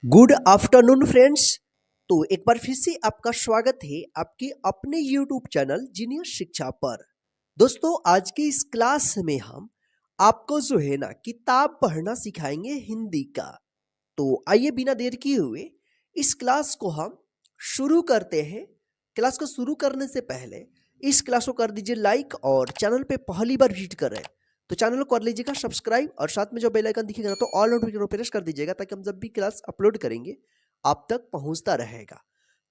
Good afternoon friends. तो एक बार फिर से आपका स्वागत है आपके अपने YouTube चैनल जीनियस शिक्षा पर। दोस्तों, आज के इस क्लास में हम आपको जो है ना किताब पढ़ना सिखाएंगे हिंदी का। तो आइए बिना देर किए हुए इस क्लास को हम शुरू करते हैं। क्लास को शुरू करने से पहले इस क्लास को कर दीजिए लाइक, और चैनल पे पहली बार विजिट कर रहे हैं तो चैनल को कर लीजिएगा सब्सक्राइब, और साथ में जो बेल आइकन दिखेगा ना तो ऑल नोटिफिकेशन प्रेस कर दीजिएगा ताकि हम जब भी क्लास अपलोड करेंगे आप तक पहुंचता रहेगा।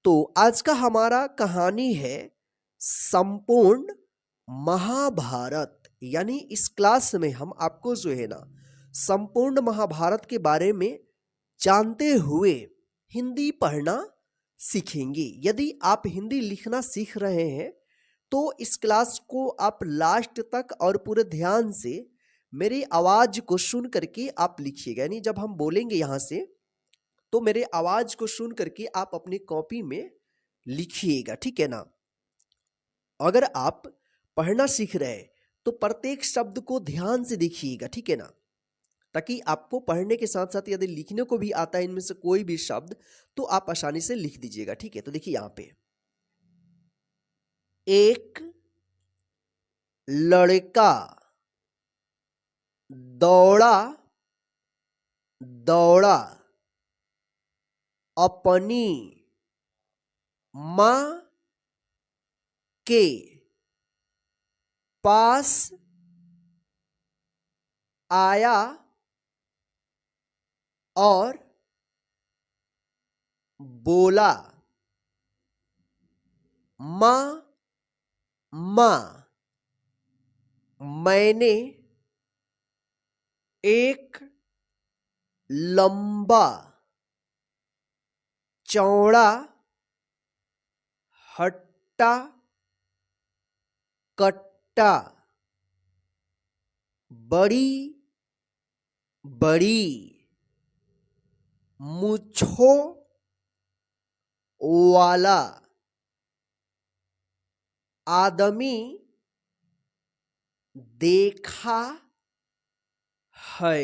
तो आज का हमारा कहानी है संपूर्ण महाभारत। यानी इस क्लास में हम आपको जो है ना संपूर्ण महाभारत के बारे में जानते हुए हिंदी पढ़ना सीखेंगे। यदि आप हिंदी लिखना सीख रहे हैं तो इस क्लास को आप लास्ट तक और पूरे ध्यान से मेरी आवाज को सुन करके आप लिखिएगा। यानी जब हम बोलेंगे यहां से तो मेरे आवाज को सुन करके आप अपनी कॉपी में लिखिएगा, ठीक है ना। अगर आप पढ़ना सीख रहे हैं तो प्रत्येक शब्द को ध्यान से देखिएगा, ठीक है ना, ताकि आपको पढ़ने के साथ साथ यदि लिखने को भी आता है इनमें से कोई भी शब्द तो आप आसानी से लिख दीजिएगा, ठीक है। तो देखिए यहां पे एक लड़का दौड़ा दौड़ा अपनी मां के पास आया और बोला, मां मां मैंने एक लंबा चौड़ा हट्टा कट्टा बड़ी बड़ी मूंछों वाला आदमी देखा है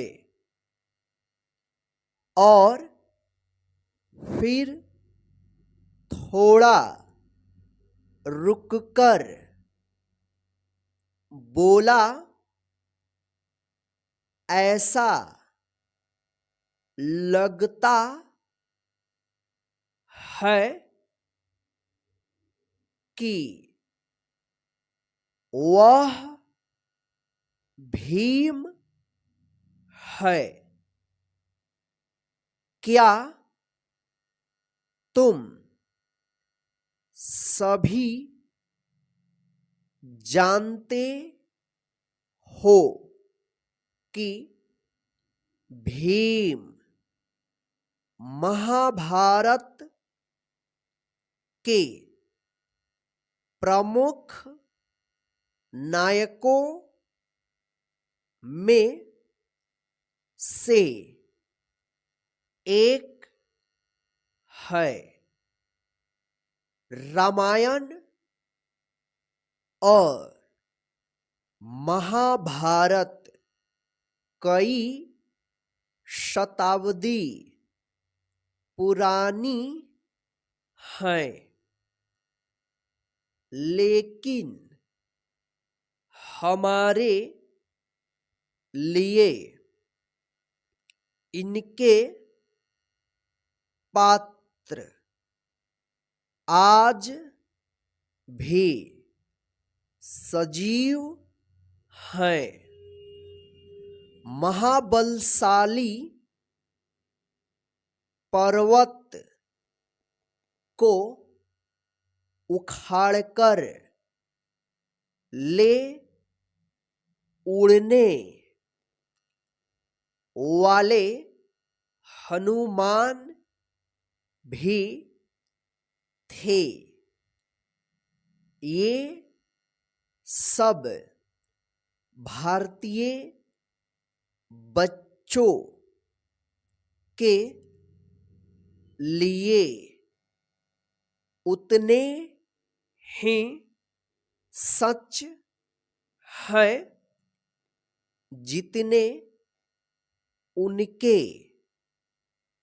और फिर थोड़ा रुककर बोला, ऐसा लगता है कि वह भीम है। क्या तुम सभी जानते हो कि भीम महाभारत के प्रमुख नायकों में से एक है। रामायण और महाभारत कई शताब्दी पुरानी है, लेकिन हमारे लिए इनके पात्र आज भी सजीव हैं। महाबलशाली पर्वत को उखाड़कर ले उड़ने वाले हनुमान भी थे। ये सब भारतीय बच्चों के लिए उतने ही सच है जितने उनके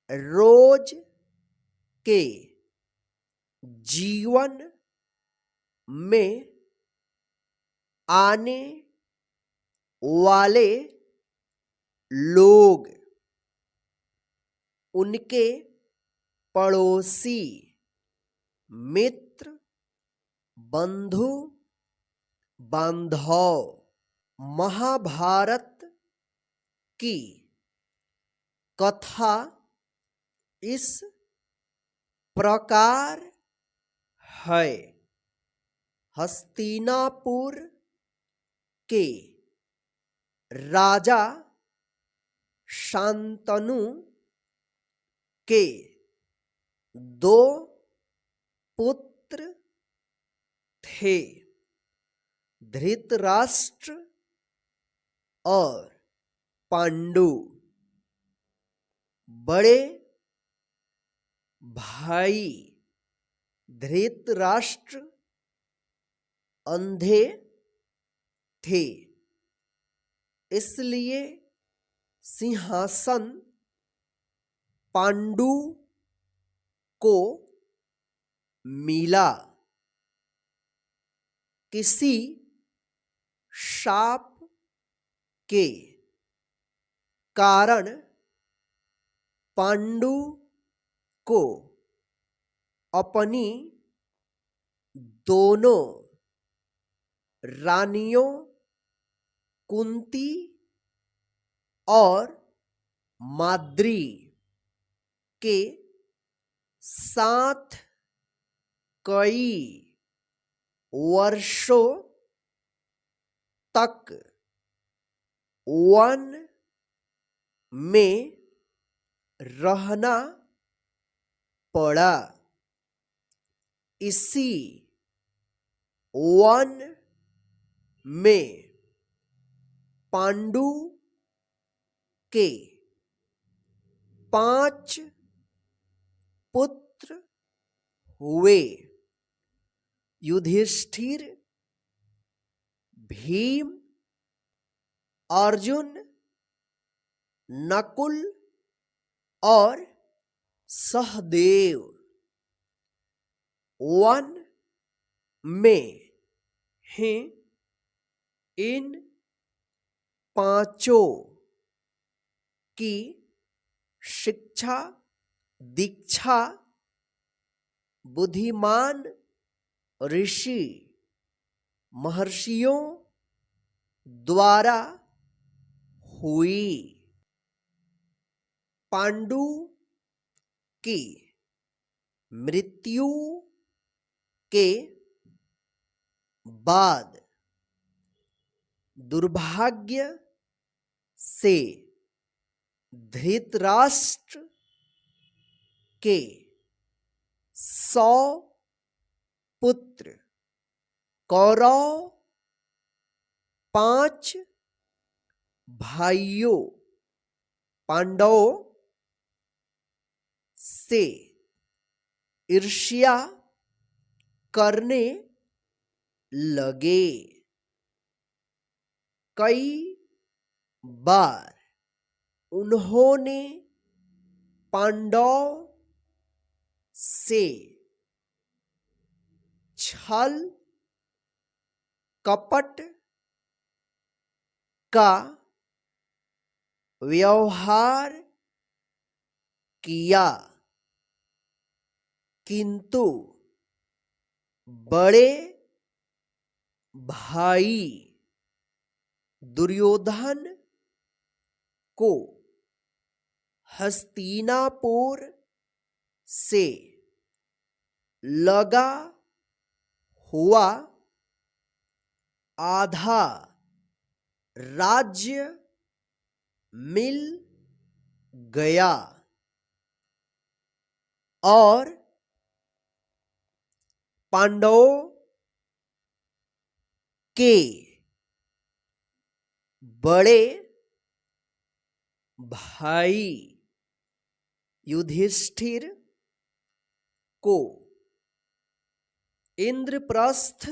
रोज के जीवन में आने वाले लोग, उनके पड़ोसी, मित्र, बंधु बांधव। महाभारत की कथा इस प्रकार है। हस्तिनापुर के राजा शांतनु के दो पुत्र थे, धृतराष्ट्र और पांडु। बड़े भाई धृतराष्ट्र अंधे थे, इसलिए सिंहासन पांडु को मिला। किसी शाप के कारण पांडु को अपनी दोनों रानियों कुंती और माद्री के साथ कई वर्षों तक वन में रहना पड़ा। इसी वन में पांडु के 5 पुत्र हुए। युधिष्ठिर, भीम, अर्जुन, नकुल और सहदेव। वन में ही इन 5 की शिक्षा दीक्षा बुद्धिमान ऋषि महर्षियों द्वारा हुई। पांडु की मृत्यु के बाद दुर्भाग्य से धृतराष्ट्र के 100 पुत्र कौरव 5 भाइयों पांडवों से ईर्ष्या करने लगे। कई बार उन्होंने पांडव से छल कपट का व्यवहार किया, किंतु बड़े भाई दुर्योधन को हस्तिनापुर से लगा हुआ आधा राज्य मिल गया और पांडवों के बड़े भाई युधिष्ठिर को इंद्रप्रस्थ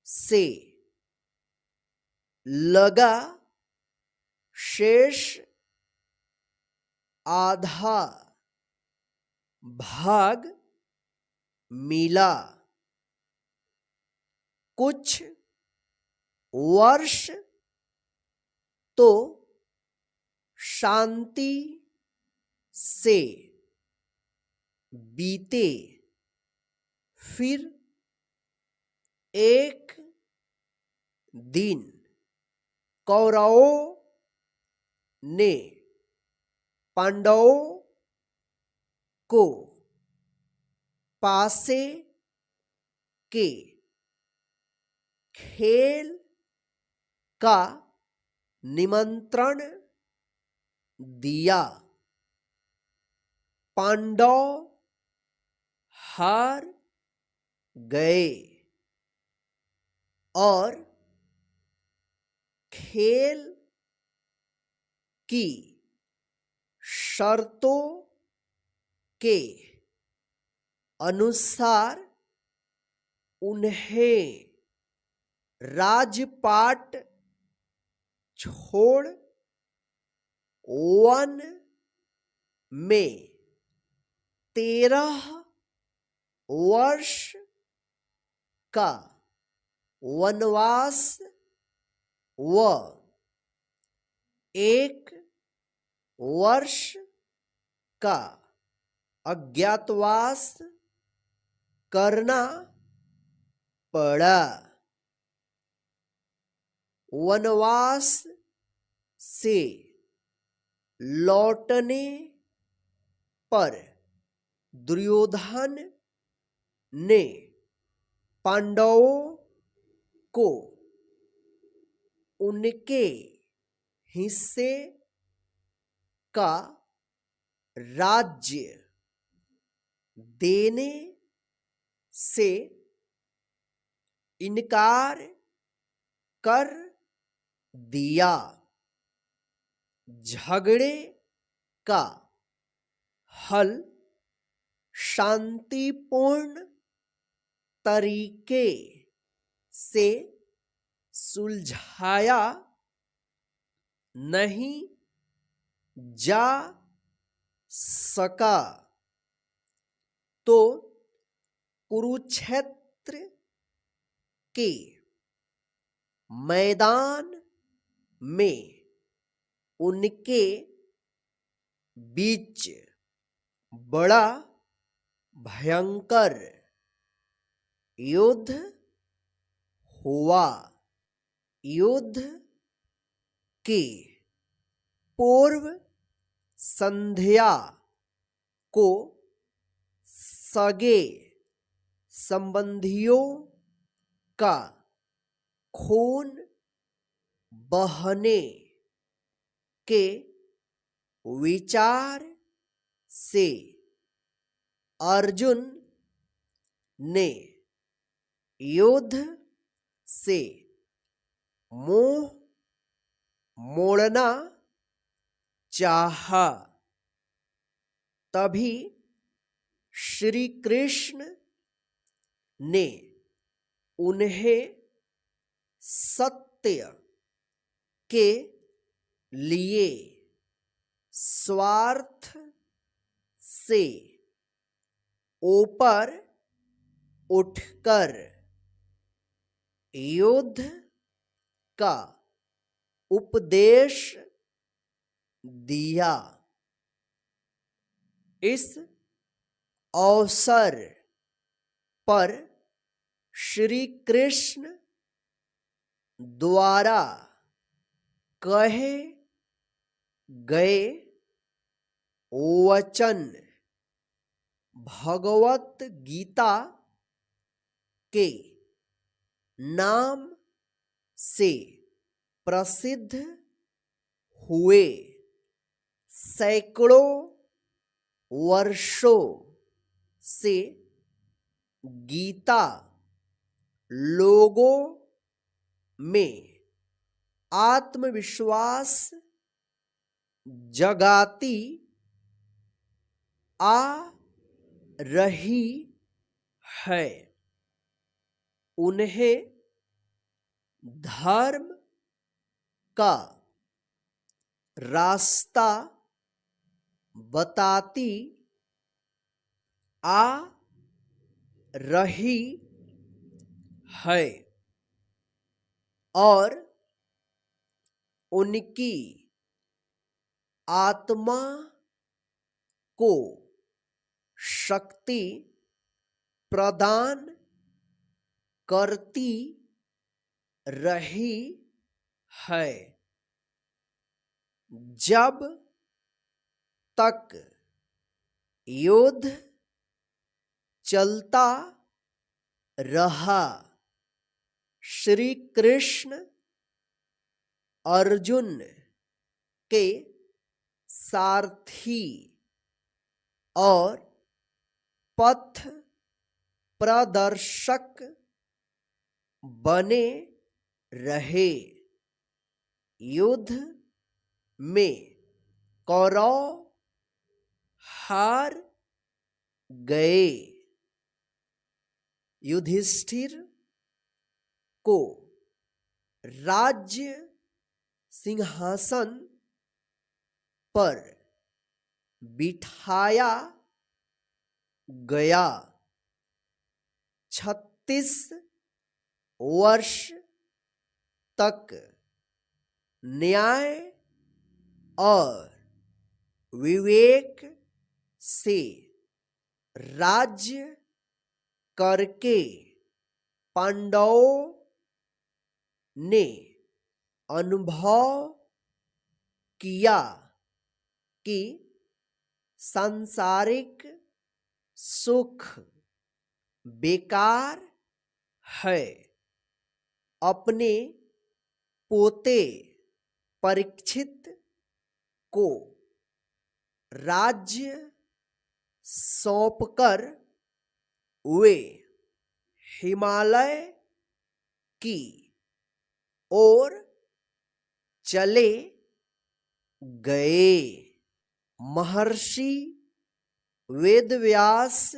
से लगा शेष आधा भाग मिला। कुछ वर्ष तो शांति से बीते, फिर एक दिन कौरवों ने पांडवों को पासे के खेल का निमंत्रण दिया। पांडव हार गए और खेल की शर्तों के अनुसार उन्हें राजपाट छोड़ वन में 13 वर्ष का वनवास व 1 वर्ष का अज्ञातवास करना पड़ा। वनवास से लौटने पर दुर्योधन ने पांडवों को उनके हिस्से का राज्य देने से इनकार कर दिया। झगड़े का हल शांतिपूर्ण तरीके से सुलझाया नहीं जा सका तो कुरुक्षेत्र के मैदान में उनके बीच बड़ा भयंकर युद्ध हुआ। युद्ध के पूर्व संध्या को सगे संबंधियों का खून बहने के विचार से अर्जुन ने युद्ध से मुंह मोड़ना चाहा। तभी श्री कृष्ण ने उन्हें सत्य के लिए स्वार्थ से ऊपर उठकर युद्ध का उपदेश दिया। इस अवसर पर श्री कृष्ण द्वारा कहे गए वचन भगवत गीता के नाम से प्रसिद्ध हुए। सैकड़ों वर्षों से गीता लोगों में आत्मविश्वास जगाती आ रही है। उन्हें धर्म का रास्ता बताती आ रही है और उनकी आत्मा को शक्ति प्रदान करती रही है। जब तक युद्ध चलता रहा, श्री कृष्ण अर्जुन के सारथी और पथ प्रदर्शक बने रहे। युद्ध में कौरव हार गए। युधिष्ठिर को राज्य सिंहासन पर बिठाया गया। 36 वर्ष तक न्याय और विवेक से राज्य करके पांडवों ने अनुभव किया कि सांसारिक सुख बेकार है। अपने पोते परीक्षित को राज्य सौंपकर वे हिमालय की ओर चले गए। महर्षि वेदव्यास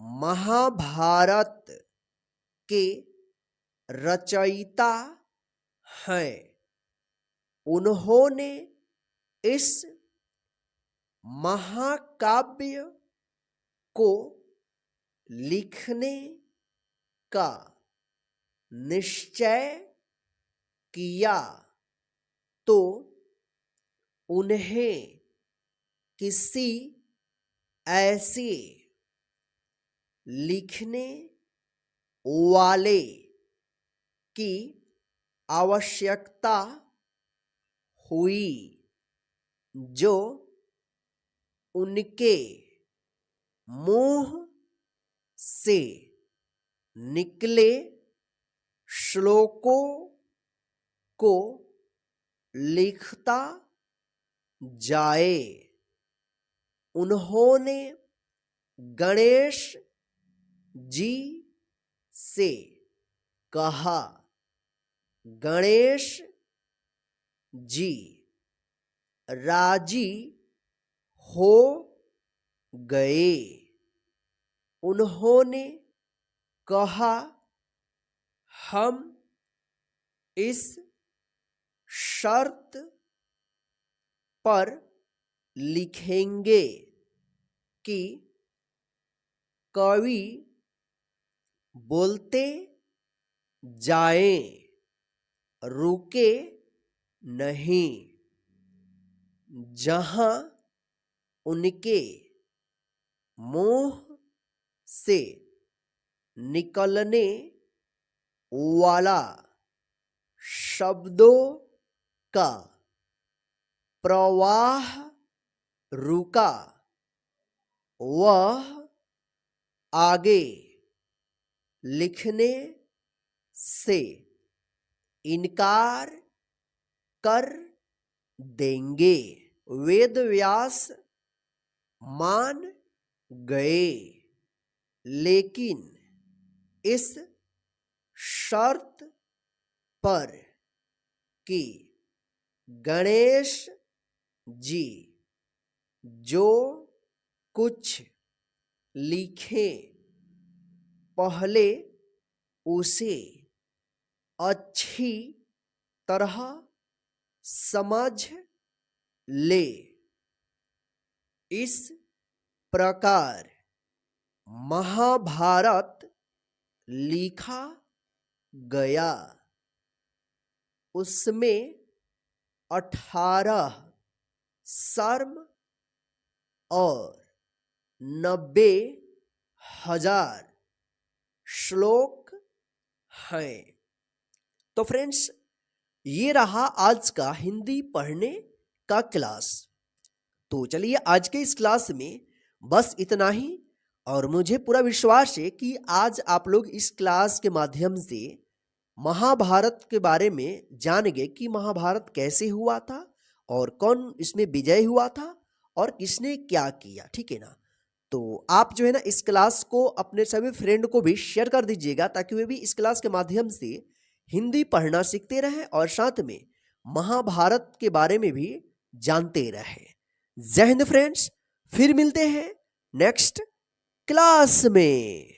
महाभारत के रचयिता हैं। उन्होंने इस महाकाव्य को लिखने का निश्चय किया तो उन्हें किसी ऐसे लिखने वाले की आवश्यकता हुई जो उनके मुंह से निकले श्लोकों को लिखता जाए। उन्होंने गणेश जी से कहा। गणेश जी राजी हो गए। उन्होंने कहा, हम इस शर्त पर लिखेंगे कि कवि बोलते जाएं, रुके नहीं। जहां उनके मुंह से निकलने वाला शब्दों का प्रवाह रुका, वह आगे लिखने से इनकार कर देंगे। वेदव्यास मान गए, लेकिन इस शर्त पर कि गणेश जी जो कुछ लिखें पहले उसे अच्छी तरह समझ ले। इस प्रकार महाभारत लिखा गया। उसमें 18 सर्म और 90,000 श्लोक हैं। तो फ्रेंड्स, ये रहा आज का हिंदी पढ़ने का क्लास। तो चलिए आज के इस क्लास में बस इतना ही, और मुझे पूरा विश्वास है कि आज आप लोग इस क्लास के माध्यम से महाभारत के बारे में जान गए कि महाभारत कैसे हुआ था और कौन इसमें विजय हुआ था और किसने क्या किया। ठीक है ना। तो आप जो है ना इस क्लास को अपने सभी फ्रेंड को भी शेयर कर दीजिएगा, ताकि वे भी इस क्लास के माध्यम से हिंदी पढ़ना सीखते रहें और साथ में महाभारत के बारे में भी जानते रहें। जय हिंद फ्रेंड्स, फिर मिलते हैं नेक्स्ट क्लास में।